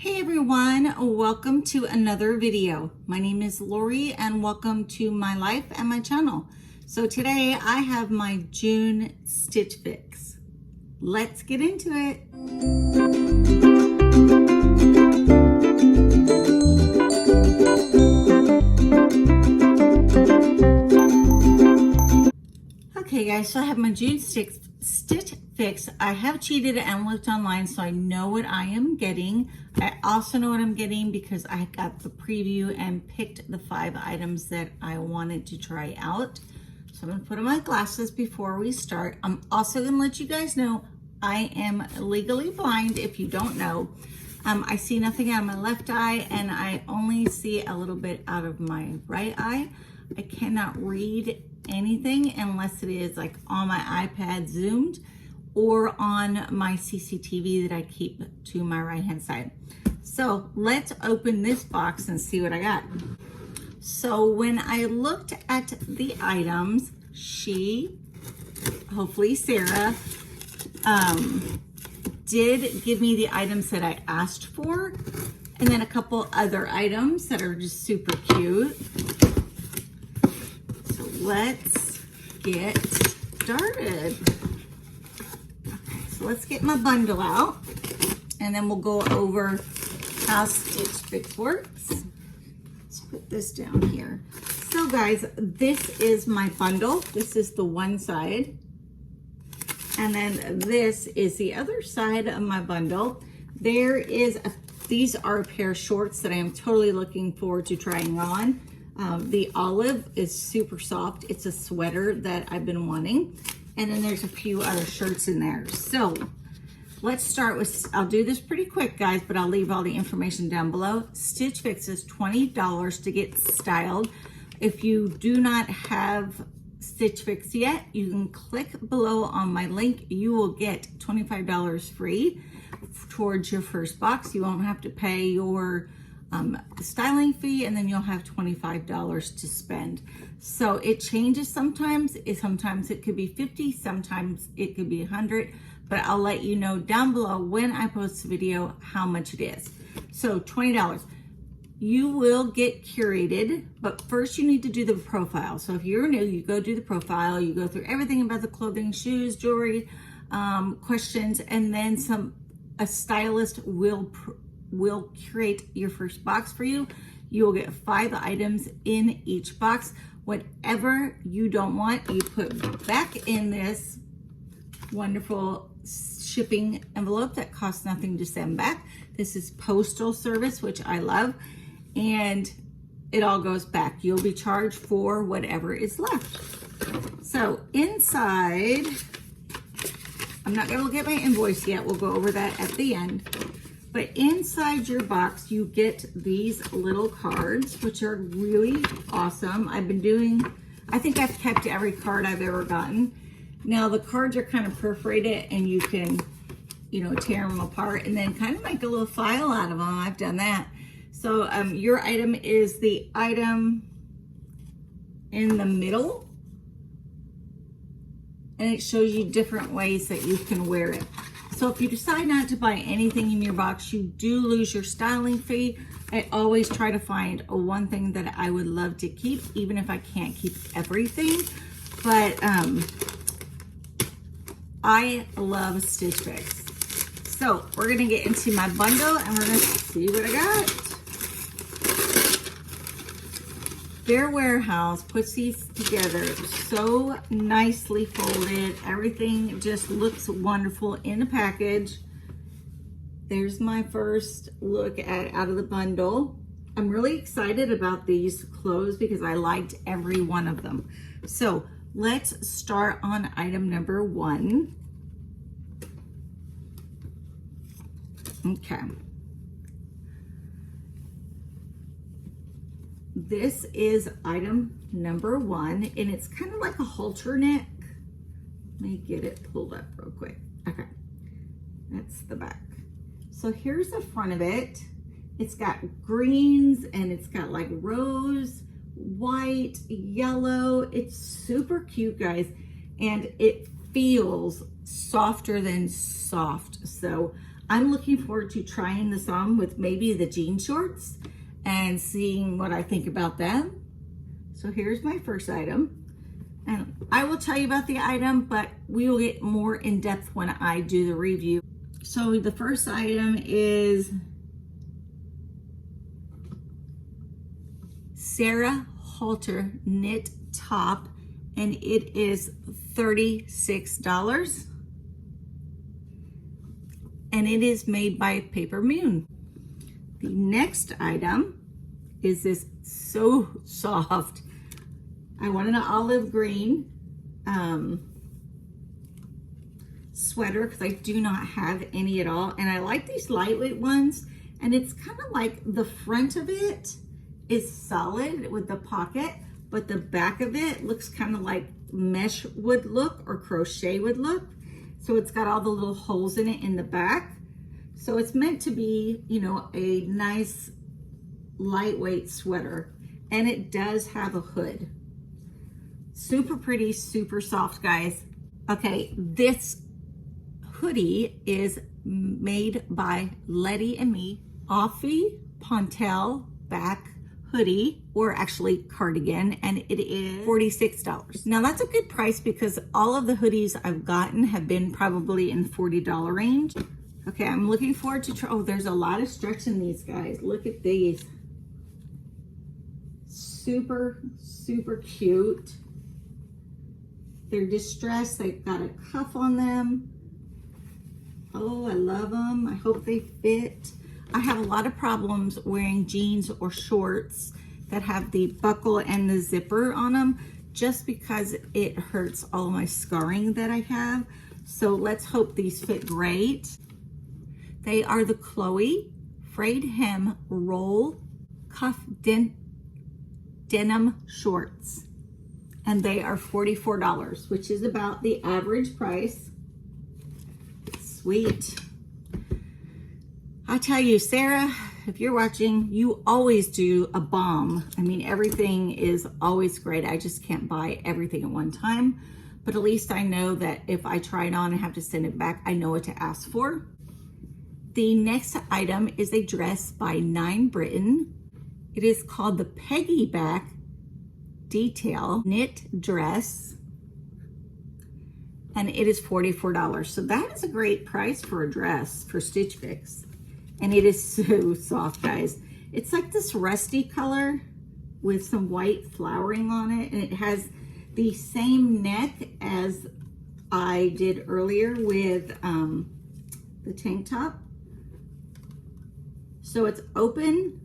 Hey everyone, welcome to another video. My name is Lori and welcome to my life and my channel. So today I have my June stitch fix. Let's get into it. Okay guys, so I have my June stitch fix. I have cheated and looked online so I know what I am getting. I also know what I'm getting because I got the preview and picked the 5 items that I wanted to try out. So I'm gonna put on my glasses before we start. I'm also gonna let you guys know I am legally blind if you don't know. I see nothing out of my left eye and I only see a little bit out of my right eye. I cannot read anything unless it is like on my iPad zoomed or on my CCTV that I keep to my right hand side. So let's open this box and see what I got. So when I looked at the items, hopefully Sarah, did give me the items that I asked for, and then a couple other items that are just super cute. So let's get started. Okay, so let's get my bundle out and then we'll go over how Stitch Fix works. Let's put this down here. So guys, this is my bundle. This is the one side. And then this is the other side of my bundle. These are a pair of shorts that I am totally looking forward to trying on. The olive is super soft. It's a sweater that I've been wanting. And then there's a few other shirts in there. So let's start with, I'll do this pretty quick guys, but I'll leave all the information down below. Stitch Fix is $20 to get styled. If you do not have Stitch Fix yet, you can click below on my link. You will get $25 free towards your first box. You won't have to pay your styling fee, and then you'll have $25 to spend. So it changes sometimes. Sometimes it could be 50, sometimes it could be 100, but I'll let you know down below when I post the video how much it is. So $20. You will get curated, but first you need to do the profile. So if you're new, you go do the profile, you go through everything about the clothing, shoes, jewelry, questions, and then a stylist will curate your first box for you. You will get 5 items in each box. Whatever you don't want, you put back in this wonderful shipping envelope that costs nothing to send back. This is postal service, which I love, and it all goes back. You'll be charged for whatever is left. So inside, I'm not gonna look at my invoice yet. We'll go over that at the end. But inside your box, you get these little cards, which are really awesome. I think I've kept every card I've ever gotten. Now the cards are kind of perforated and you can, tear them apart and then kind of make a little file out of them. I've done that. So your item is the item in the middle, and it shows you different ways that you can wear it. So if you decide not to buy anything in your box, you do lose your styling fee. I always try to find one thing that I would love to keep, even if I can't keep everything. But I love Stitch Fix. So we're gonna get into my bundle and we're gonna see what I got. Their warehouse puts these together so nicely folded. Everything just looks wonderful in the package. There's my first look out of the bundle. I'm really excited about these clothes because I liked every one of them. So let's start on item number 1. Okay. This is item number 1, and it's kind of like a halter neck. Let me get it pulled up real quick. Okay, that's the back. So here's the front of it. It's got greens and it's got like rose, white, yellow. It's super cute, guys, and it feels softer than soft. So I'm looking forward to trying this on with maybe the jean shorts and seeing what I think about them. So here's my first item. And I will tell you about the item, but we will get more in depth when I do the review. So the first item is Sarah Halter knit top, and it is $36. And it is made by Paper Moon. The next item is this so soft, I wanted an olive green sweater because I do not have any at all. And I like these lightweight ones. And it's kind of like the front of it is solid with the pocket, but the back of it looks kind of like mesh would look or crochet would look. So it's got all the little holes in it in the back. So it's meant to be, you know, a nice lightweight sweater. And it does have a hood. Super pretty, super soft, guys. Okay, this hoodie is made by Letty and Me. Offie Pontel back hoodie, or actually cardigan, and it is $46. Now that's a good price because all of the hoodies I've gotten have been probably in $40 range. Okay, I'm looking forward to try. Oh, there's a lot of stretch in these, guys. Look at these. Super, super cute. They're distressed. They've got a cuff on them. Oh, I love them. I hope they fit. I have a lot of problems wearing jeans or shorts that have the buckle and the zipper on them just because it hurts all of my scarring that I have. So let's hope these fit great. They are the Chloe frayed hem roll cuff denim shorts. And they are $44, which is about the average price. Sweet. I tell you, Sarah, if you're watching, you always do a bomb. I mean, everything is always great. I just can't buy everything at one time. But at least I know that if I try it on and have to send it back, I know what to ask for. The next item is a dress by Nine Britain. It is called the Peggy Back Detail Knit Dress, and it is $44. So that is a great price for a dress for Stitch Fix. And it is so soft, guys. It's like this rusty color with some white flowering on it, and it has the same neck as I did earlier with the tank top. So it's open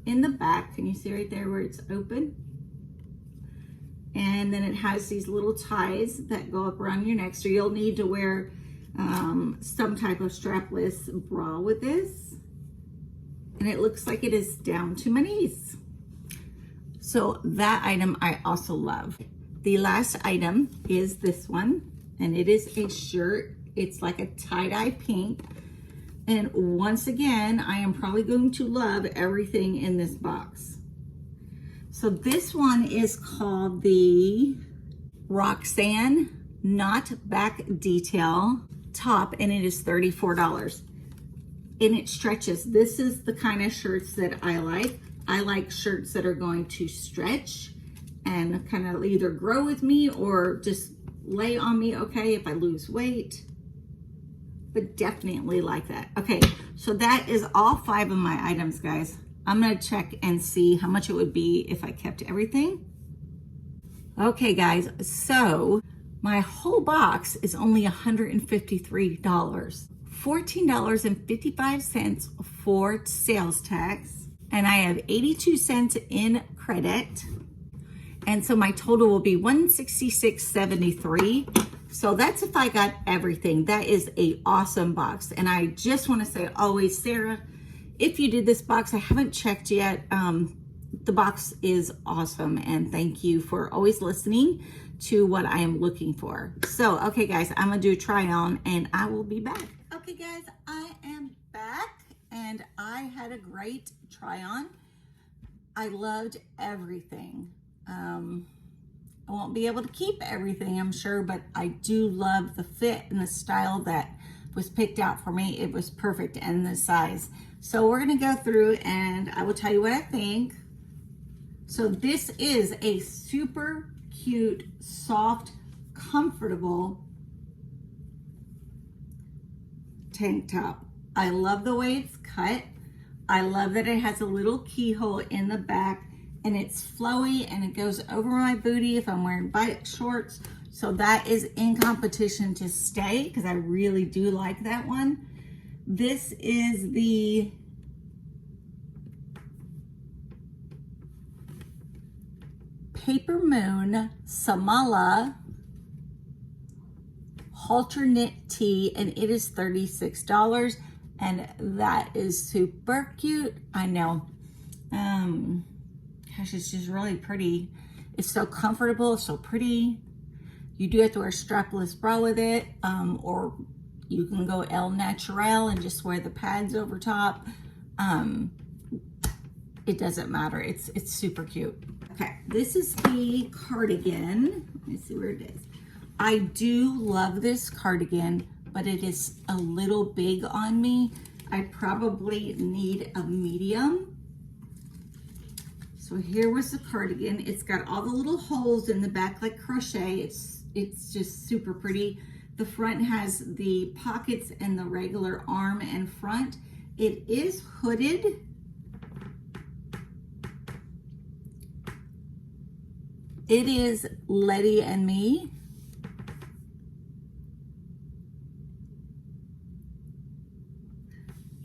in the back. Can you see right there where it's open? And then it has these little ties that go up around your neck. So you'll need to wear some type of strapless bra with this. And it looks like it is down to my knees. So that item I also love. The last item is this one, and it is a shirt. It's like a tie-dye pink. And once again, I am probably going to love everything in this box. So this one is called the Roxanne Knot Back Detail top, and it is $34. And it stretches. This is the kind of shirts that I like. I like shirts that are going to stretch and kind of either grow with me or just lay on me, okay, if I lose weight. But definitely like that. Okay, so that is all 5 of my items, guys. I'm gonna check and see how much it would be if I kept everything. Okay, guys, so my whole box is only $153. $14.55 for sales tax, and I have 82 cents in credit. And so my total will be $166.73. So that's if I got everything. That is a awesome box. And I just want to say always, Sarah, if you did this box, I haven't checked yet. The box is awesome. And thank you for always listening to what I am looking for. So, okay, guys, I'm going to do a try on and I will be back. Okay, guys, I am back and I had a great try on. I loved everything. I won't be able to keep everything, I'm sure, but I do love the fit and the style that was picked out for me. It was perfect in this size. So we're gonna go through and I will tell you what I think. So this is a super cute, soft, comfortable tank top. I love the way it's cut. I love that it has a little keyhole in the back and it's flowy and it goes over my booty if I'm wearing bike shorts. So that is in competition to stay because I really do like that one. This is the Paper Moon Samala halter knit tee, and it is $36, and that is super cute. I know. Gosh, it's just really pretty. It's so comfortable, it's so pretty. You do have to wear a strapless bra with it, or you can go El Natural and just wear the pads over top. It doesn't matter. It's super cute. Okay, this is the cardigan. Let me see where it is. I do love this cardigan, but it is a little big on me. I probably need a medium. So here was the cardigan. It's got all the little holes in the back like crochet. It's just super pretty. The front has the pockets and the regular arm and front. It is hooded. It is Letty and Me.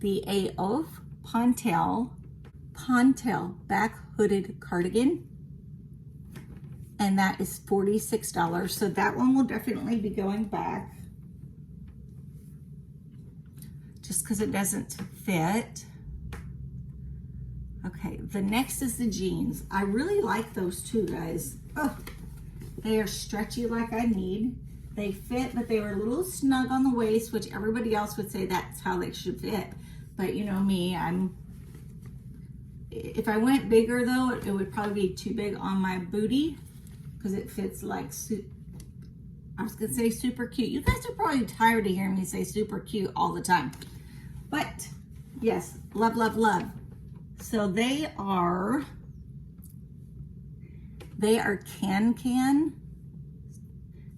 The AOF Pontel back hooded cardigan. And that is $46. So that one will definitely be going back. Just because it doesn't fit. Okay, the next is the jeans. I really like those too, guys. Oh, they are stretchy like I need. They fit, but they were a little snug on the waist, which everybody else would say that's how they should fit. But you know me, if I went bigger though, it would probably be too big on my booty because it fits like, I was gonna say super cute. You guys are probably tired of hearing me say super cute all the time. But yes, love, love, love. So they are can.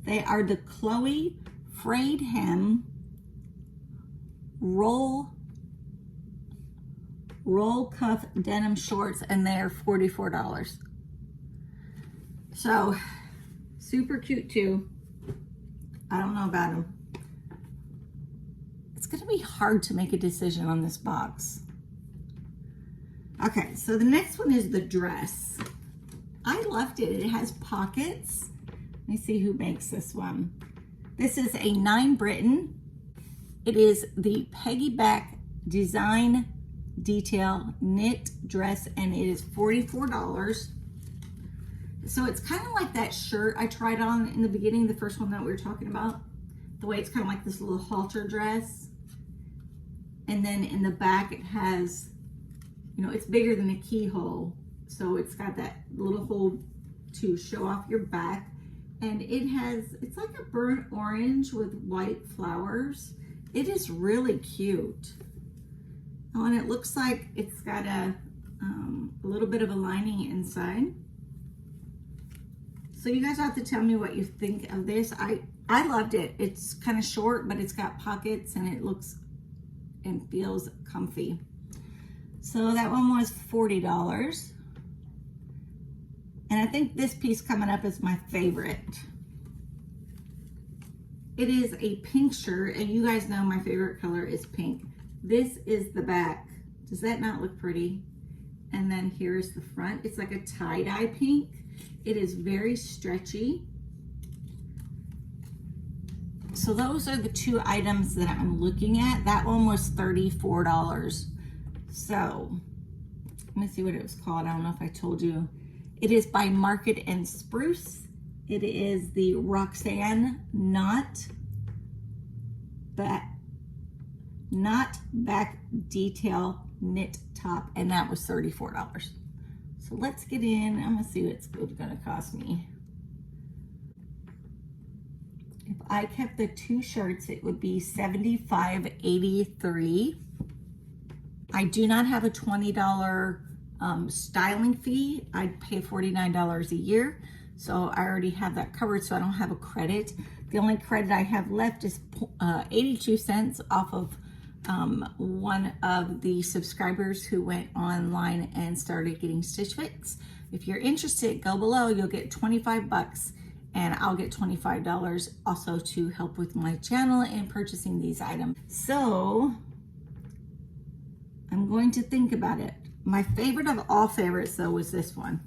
They are the Chloe frayed hem roll cuff denim shorts, and they are $44. So super cute too. I don't know about them. It's gonna be hard to make a decision on this box. Okay, so the next one is the dress. I loved it. It has pockets. Let me see who makes this one. This is a 9 Britain. It is the Peggyback Design Detail Knit Dress, and it is $44. So it's kind of like that shirt I tried on in the beginning, the first one that we were talking about. The way it's kind of like this little halter dress. And then in the back it has, you know, it's bigger than a keyhole. So it's got that little hole to show off your back. And it's like a burnt orange with white flowers. It is really cute. Oh, and it looks like it's got a little bit of a lining inside. So you guys have to tell me what you think of this. I loved it. It's kind of short, but it's got pockets and it looks and feels comfy. So that one was $40. And I think this piece coming up is my favorite. It is a pink shirt, and you guys know my favorite color is pink. This is the back. Does that not look pretty? And then here's the front. It's like a tie-dye pink. It is very stretchy. So those are the two items that I'm looking at. That one was $34. So let me see what it was called. I don't know if I told you. It is by Market and Spruce. It is the Roxanne Knot Back Detail Knit Top, and that was $34. So let's get in. I'm gonna see what it's gonna cost me. If I kept the 2 shirts, it would be $75.83. I do not have a $20 styling fee. I'd pay $49 a year. So I already have that covered, so I don't have a credit. The only credit I have left is 82 cents off of one of the subscribers who went online and started getting Stitch Fix. If you're interested, go below. You'll get 25 bucks and I'll get $25 also to help with my channel and purchasing these items. So I'm going to think about it. My favorite of all favorites though was this one.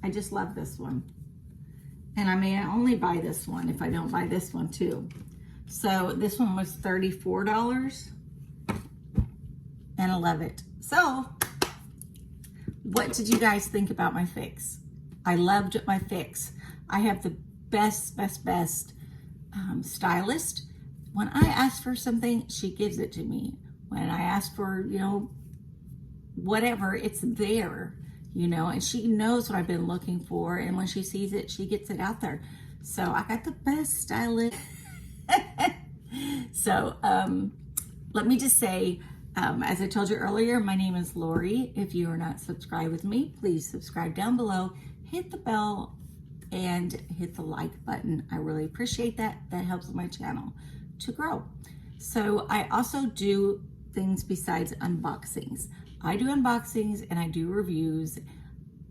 I just love this one. And I may only buy this one if I don't buy this one too. So this one was $34 and I love it. So what did you guys think about my fix? I loved my fix. I have the best stylist. When I ask for something, she gives it to me. When I ask for, you know, whatever, it's there, you know, and she knows what I've been looking for. And when she sees it, she gets it out there. So I got the best stylist. So let me just say, as I told you earlier, my name is Lori. If you are not subscribed with me, please subscribe down below, hit the bell, and hit the like button. I really appreciate that. That helps my channel to grow. So I also do things besides unboxings. I do unboxings and I do reviews,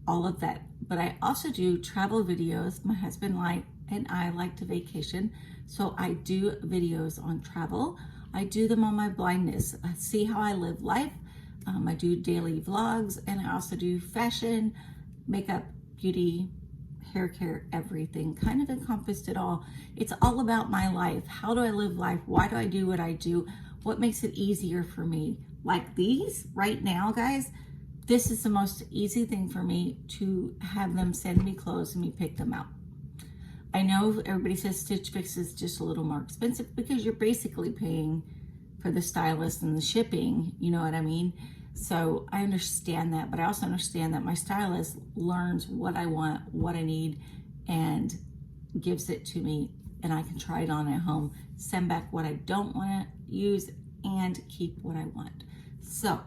all of that. But I also do travel videos. My husband and I like to vacation. So I do videos on travel. I do them on my blindness. I see how I live life. I do daily vlogs, and I also do fashion, makeup, beauty, hair care, everything, kind of encompassed it all. It's all about my life. How do I live life? Why do I do what I do? What makes it easier for me? Like these right now, guys, this is the most easy thing for me to have them send me clothes and me pick them out. I know everybody says Stitch Fix is just a little more expensive because you're basically paying for the stylist and the shipping, you know what I mean? So I understand that, but I also understand that my stylist learns what I want, what I need, and gives it to me, and I can try it on at home, send back what I don't want to use, and keep what I want. So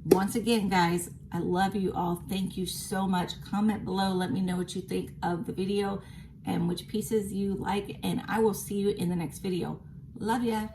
once again, guys, I love you all. Thank you so much. Comment below. Let me know what you think of the video and which pieces you like, and I will see you in the next video. Love ya.